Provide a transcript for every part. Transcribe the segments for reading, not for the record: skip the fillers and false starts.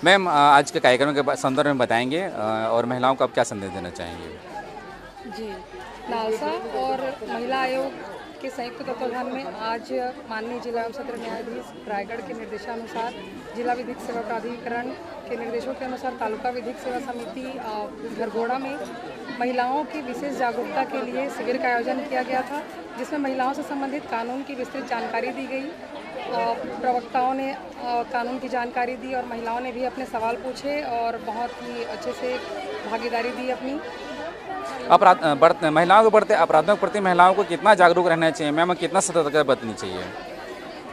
Ma'am आज के कार्यक्रम के संदर्भ में बताएंगे और महिलाओं को आप क्या संदेश देना चाहेंगे? जी, नालसा और महिला आयोग के संयुक्त तत्वाधान में आज माननीय जिला एवं सत्र न्यायाधीश रायगढ़ के निर्देशानुसार जिला विधिक सेवा प्राधिकरण के निर्देशों के अनुसार तालुका विधिक सेवा समिति घरघोड़ा में महिलाओं की विशेष जागरूकता के लिए शिविर का आयोजन किया गया था, जिसमें महिलाओं से संबंधित कानून की विस्तृत जानकारी दी गई। प्रवक्ताओं ने कानून की जानकारी दी और महिलाओं ने भी अपने सवाल पूछे और बहुत ही अच्छे से भागीदारी दी अपनी। महिलाओं के बढ़ते अपराधों के प्रति महिलाओं को कितना जागरूक रहना चाहिए मैम, कितना सतर्कता बरतनी चाहिए?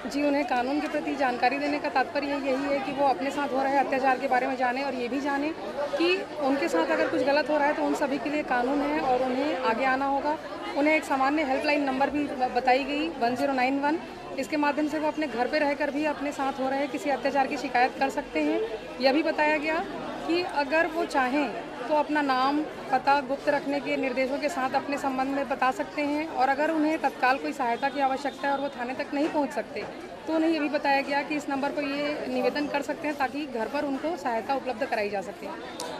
जी, उन्हें कानून के प्रति जानकारी देने का तात्पर्य यही है कि वो अपने साथ हो रहे अत्याचार के बारे में जाने और ये भी जाने कि उनके साथ अगर कुछ गलत हो रहा है तो उन सभी के लिए कानून है और उन्हें आगे आना होगा। उन्हें एक सामान्य हेल्पलाइन नंबर भी बताई गई 1091। इसके माध्यम से वो अपने घर पे रहकर भी अपने साथ हो रहे किसी अत्याचार की शिकायत कर सकते हैं। यह भी बताया गया कि अगर वो चाहें तो अपना नाम पता गुप्त रखने के निर्देशों के साथ अपने संबंध में बता सकते हैं और अगर उन्हें तत्काल कोई सहायता की आवश्यकता है और वो थाने तक नहीं पहुंच सकते तो उन्हें ये भी बताया गया कि इस नंबर पर ये निवेदन कर सकते हैं ताकि घर पर उनको सहायता उपलब्ध कराई जा सके।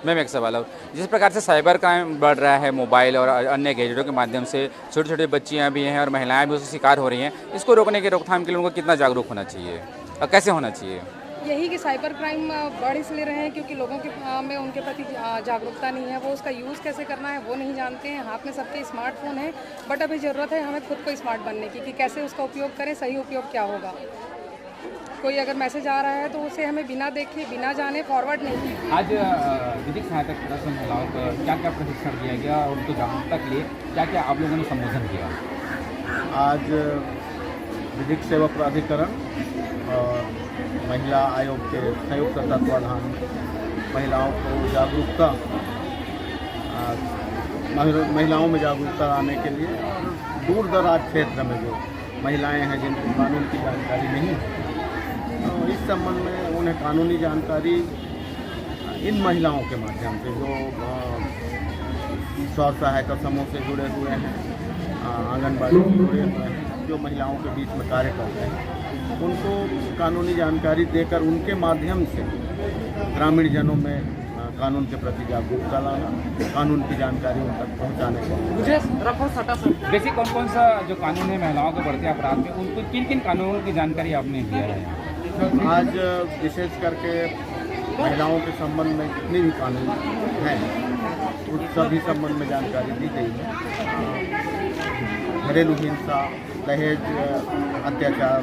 मैम एक सवाल और जिस प्रकार से साइबर क्राइम बढ़ रहा है, मोबाइल और अन्य गैजेटों के माध्यम से छोटी छोटी बच्चियाँ भी हैं और महिलाएँ भी उसका शिकार हो रही हैं, इसको रोकने की रोकथाम के लिए उनको कितना जागरूक होना चाहिए और कैसे होना चाहिए? यही कि साइबर क्राइम बढ़ इसलिए रहे हैं क्योंकि लोगों के में उनके प्रति जागरूकता नहीं है, वो उसका यूज़ कैसे करना है वो नहीं जानते हैं। हाथ में सबके स्मार्टफोन है, बट अभी ज़रूरत है हमें खुद को स्मार्ट बनने की कि कैसे उसका उपयोग करें, सही उपयोग क्या होगा। कोई अगर मैसेज आ रहा है तो उसे हमें बिना देखे बिना जाने फॉरवर्ड नहीं किया। आज विधिक सहायता प्रदर्शन महिलाओं को क्या क्या प्रशिक्षण दिया गया और उनको जागरूकता के लिए क्या क्या आप लोगों ने संबोधन किया? आज विधिक सेवा प्राधिकरण और महिला आयोग के संयुक्त तत्वाधान में महिलाओं को जागरूकता महिलाओं में जागरूकता लाने के लिए दूर दराज क्षेत्र में जो महिलाएं हैं जिनको कानून की जानकारी नहीं है, तो इस संबंध में उन्हें कानूनी जानकारी इन महिलाओं के माध्यम से जो स्व सहायता समूह से जुड़े हुए हैं, आंगनबाड़ी से जुड़े हुए हैं, जो महिलाओं के बीच में कार्य करते हैं, उनको कानूनी जानकारी देकर उनके माध्यम से ग्रामीण जनों में कानून के प्रति जागरूकता लाना, कानून की जानकारी उन तक पहुँचाने का। जैसे कौन कौन सा जो कानून है महिलाओं के बढ़ते अपराध में, उनको किन किन कानूनों की जानकारी आपने दिया है? आज विशेष करके महिलाओं के संबंध में जितनी भी कानून हैं उस सभी संबंध में जानकारी दी गई है। घरेलू हिंसा, दहेज अत्याचार,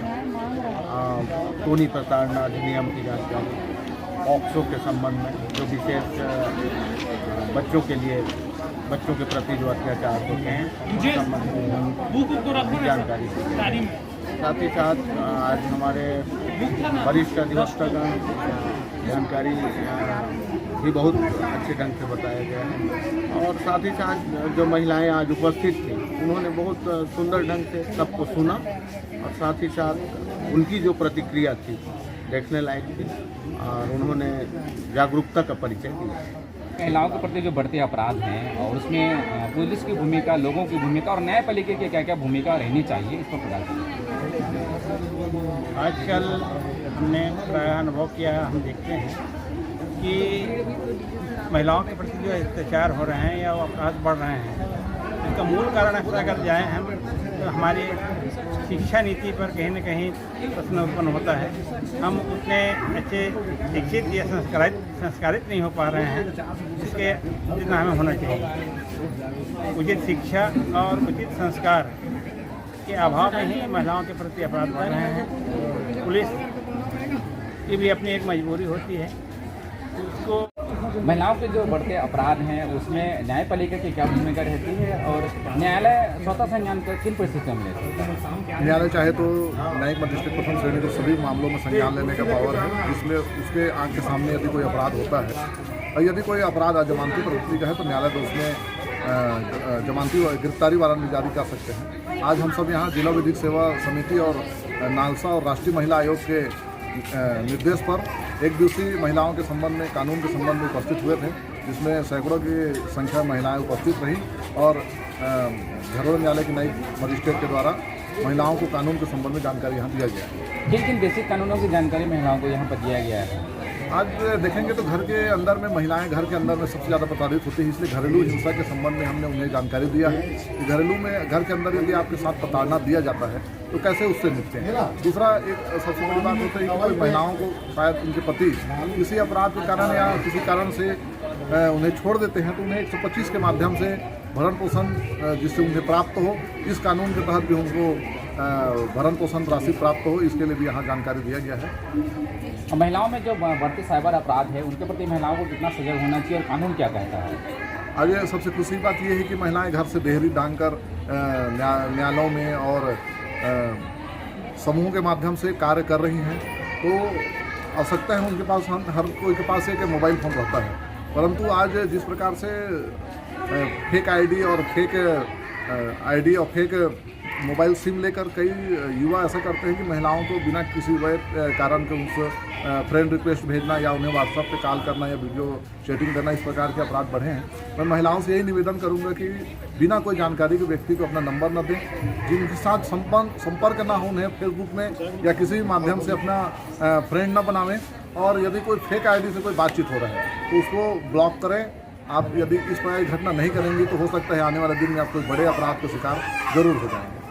टोनी प्रताड़ना अधिनियम की जानकारी, पॉक्सो के संबंध में जो विशेष बच्चों के लिए बच्चों के प्रति जो अत्याचार होते हैं उस संबंध में जानकारी दी गई। साथ ही साथ आज हमारे वरिष्ठ अधिवक्तागण जानकारी भी बहुत अच्छे ढंग से बताया गया है और साथ ही साथ जो महिलाएं आज उपस्थित थी उन्होंने बहुत सुंदर ढंग से सबको सुना और साथ ही साथ उनकी जो प्रतिक्रिया थी देखने लायक थी और उन्होंने जागरूकता का परिचय दिया। महिलाओं के प्रति जो बढ़ते अपराध हैं और उसमें पुलिस की भूमिका, लोगों की भूमिका और न्यायपालिका की क्या क्या भूमिका रहनी चाहिए, इस पर प्रकाश। आजकल हमने प्रायः अनुभव किया, हम देखते हैं कि महिलाओं के प्रति जो अत्याचार हो रहे हैं या वो अपराध बढ़ रहे हैं, इसका मूल कारण ऐसा अगर जाएँ हम तो हमारी शिक्षा नीति पर कहीं न कहीं प्रश्न उत्पन्न होता है। हम उतने अच्छे शिक्षित या संस्कारित नहीं हो पा रहे हैं जिसके जितना हमें होना चाहिए। उचित शिक्षा और उचित संस्कार के अभाव में ही महिलाओं के प्रति अपराध बढ़ रहे हैं। पुलिस की भी अपनी एक मजबूरी होती है, उसको महिलाओं के जो बढ़ते अपराध हैं उसमें न्यायपालिका की क्या भूमिका रहती है और न्यायालय स्वतः संज्ञान किन परिस्थितियों में लेते हैं? न्यायालय चाहे तो न्यायिक मजिस्ट्रेट प्रथम श्रेणी के सभी मामलों में संज्ञान लेने का पावर है, जिसमें उसके आंख के सामने यदि कोई अपराध होता है और यदि कोई अपराध जमानती प्रवृत्ति का है तो न्यायालय तो उसमें जमानती गिरफ्तारी वारंट जारी कर सकते हैं। आज हम सब यहाँ जिला विधिक सेवा समिति और नालसा और राष्ट्रीय महिला आयोग के निर्देश पर एक दिवसीय महिलाओं के संबंध में कानून के संबंध में उपस्थित हुए थे, जिसमें सैकड़ों की संख्या महिलाएं उपस्थित रहीं और घरौंदा न्यायालय के न्यायिक मजिस्ट्रेट के द्वारा महिलाओं को कानून के संबंध में जानकारी यहाँ दिया गया है। किन किन बेसिक कानूनों की जानकारी महिलाओं को यहाँ पर दिया गया है? आज देखेंगे तो घर के अंदर में महिलाएं घर के अंदर में सबसे ज़्यादा प्रताड़ित होती हैं, इसलिए घरेलू हिंसा के संबंध में हमने उन्हें जानकारी दिया है कि घरेलू में घर के अंदर यदि आपके साथ प्रताड़ना दिया जाता है तो कैसे उससे निपटें। दूसरा एक सबसे बड़ी बात होती है कि कोई महिलाओं को शायद उनके पति किसी अपराध के कारण या किसी कारण से उन्हें छोड़ देते हैं तो उन्हें 125 के माध्यम से भरण पोषण जिससे उन्हें प्राप्त हो, इस कानून के तहत भी उनको भरण पोषण राशि प्राप्त हो, इसके लिए भी यहाँ जानकारी दिया गया है। महिलाओं में जो बढ़ते साइबर अपराध है उनके प्रति महिलाओं को कितना सजग होना चाहिए और कानून क्या कहता है? आज सबसे खुशी बात यह है कि महिलाएं घर से देहरी दांग कर न्यायालयों में और समूह के माध्यम से कार्य कर रही हैं। तो आवश्यकता है उनके पास, हर कोई के पास एक मोबाइल फ़ोन रहता है, परंतु आज जिस प्रकार से फेक आईडी और फेक मोबाइल सिम लेकर कई युवा ऐसा करते हैं कि महिलाओं को बिना किसी कारण के उनसे फ्रेंड रिक्वेस्ट भेजना या उन्हें व्हाट्सएप पे कॉल करना या वीडियो चैटिंग करना, इस प्रकार के अपराध बढ़े हैं। मैं महिलाओं से यही निवेदन करूंगा कि बिना कोई जानकारी के व्यक्ति को अपना नंबर न दें, जिनके साथ संपर्क ना हो उन्हें फेसबुक में या किसी भी माध्यम से अपना फ्रेंड न बनावें, और यदि कोई फेक आईडी से कोई बातचीत हो रहा है तो उसको ब्लॉक करें। आप यदि इस प्रकार की घटना नहीं करेंगी तो हो सकता है आने वाले दिन में आप कोई बड़े अपराध का शिकार जरूर हो जाएंगे।